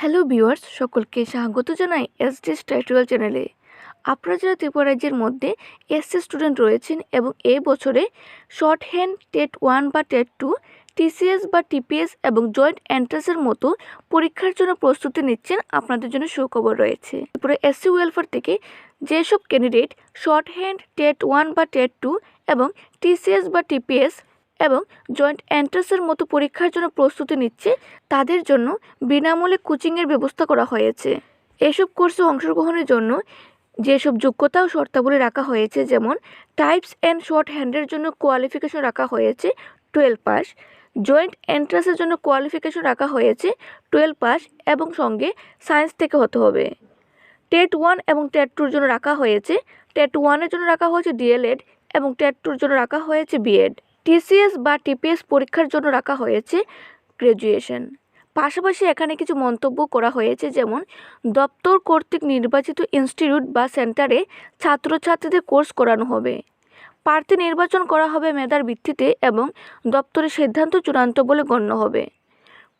Hello viewers, সকলকে স্বাগত জানাই এসডিএস টিউটোরিয়াল চ্যানেলে। আপনারা যারা ত্রিপুরা রাজ্যের মধ্যে এসসি স্টুডেন্ট রয়েছেন এবং এই বছরে শর্ট হ্যান্ড টেট 1 বা টেট 2, টিসিএস বা টিপিএস এবং জয়েন্ট এন্ট্রান্সের মতো পরীক্ষার জন্য প্রস্তুতি নিচ্ছেন, আপনাদের জন্য সুখবর রয়েছে। ত্রিপুরা এসসি ওয়েলফেয়ার থেকে যেসব ক্যান্ডিডেট শর্ট হ্যান্ড টেট 1 বা টেট 2 এবং টিসিএস বা টিপিএস এবং জয়েন্ট এন্ট্রান্সের মতো পরীক্ষার জন্য প্রস্তুতি নিচ্ছে, তাদের জন্য বিনামূল্যে কোচিংয়ের ব্যবস্থা করা হয়েছে। এসব কোর্সে অংশগ্রহণের জন্য যেসব যোগ্যতা ও শর্তাবলী রাখা হয়েছে, যেমন টাইপস অ্যান্ড শর্ট হ্যান্ডের জন্য কোয়ালিফিকেশন রাখা হয়েছে 12 পাস, জয়েন্ট এন্ট্রান্সের জন্য কোয়ালিফিকেশন রাখা হয়েছে 12 পাস এবং সঙ্গে সায়েন্স থেকে হতে হবে। টেট 1 এবং টেট 2 জন্য রাখা হয়েছে, টেট 1-এর জন্য রাখা হয়েছে ডিএলএড এবং টেট 2-র জন্য রাখা হয়েছে বিএড। টিসিএস বা টিপিএস পরীক্ষার জন্য রাখা হয়েছে গ্র্যাজুয়েশন। পাশাপাশি এখানে কিছু মন্তব্য করা হয়েছে, যেমন দপ্তর কর্তৃক নির্বাচিত ইনস্টিটিউট বা সেন্টারে ছাত্রছাত্রীদের কোর্স করানো হবে। প্রার্থী নির্বাচন করা হবে মেধার ভিত্তিতে এবং দপ্তরের সিদ্ধান্ত চূড়ান্ত বলে গণ্য হবে।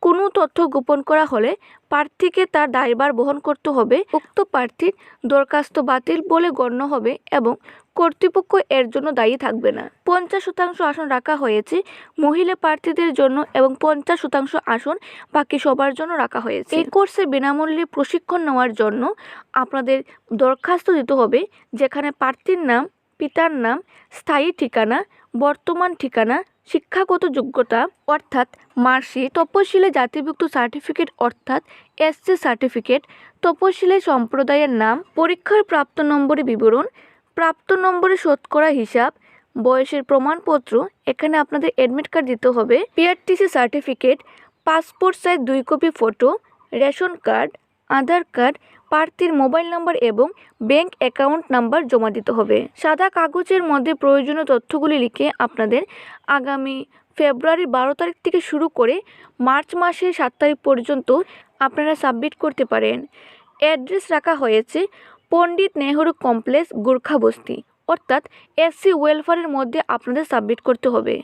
কোনো তথ্য গোপন করা হলে প্রার্থীকে তার দায়ভার বহন করতে হবে। উক্ত প্রার্থীর দরখাস্ত বাতিল বলে গণ্য হবে এবং কর্তৃপক্ষ এর জন্য দায়ী থাকবে না। 50% আসন রাখা হয়েছে মহিলা প্রার্থীদের জন্য এবং 50% আসন বাকি সবার জন্য রাখা হয়েছে। এই কোর্সে বিনামূল্যে প্রশিক্ষণ নেওয়ার জন্য আপনাদের দরখাস্ত দিতে হবে, যেখানে প্রার্থীর নাম, পিতার নাম, স্থায়ী ঠিকানা, বর্তমান ঠিকানা, শিক্ষাগত যোগ্যতা অর্থাৎ মার্কশিট, তপশিলি জাতিভুক্ত সার্টিফিকেট অর্থাৎ এসসি সার্টিফিকেট, তপশিলি সম্প্রদায়ের নাম, পরীক্ষার প্রাপ্ত নম্বরের বিবরণ, প্রাপ্ত নম্বরের শতকরা হিসাব, বয়সের প্রমাণপত্র, এখানে আপনাদের অ্যাডমিট কার্ড দিতে হবে, PRTC certificate, passport size 2 copy photo, ration card, Aadhaar card, প্রার্থীর মোবাইল নাম্বার এবং ব্যাংক অ্যাকাউন্ট নাম্বার জমা দিতে হবে। সাদা কাগজের মধ্যে প্রয়োজনীয় তথ্যগুলি লিখে আপনাদের আগামী ফেব্রুয়ারি 12 তারিখ থেকে শুরু করে মার্চ মাসের 7 তারিখ পর্যন্ত আপনারা সাবমিট করতে পারেন। অ্যাড্রেস রাখা হয়েছে পণ্ডিত নেহরু কমপ্লেক্স, গোর্খাবস্তি, অর্থাৎ এসসি ওয়েলফেয়ারের মধ্যে আপনাদের সাবমিট করতে হবে।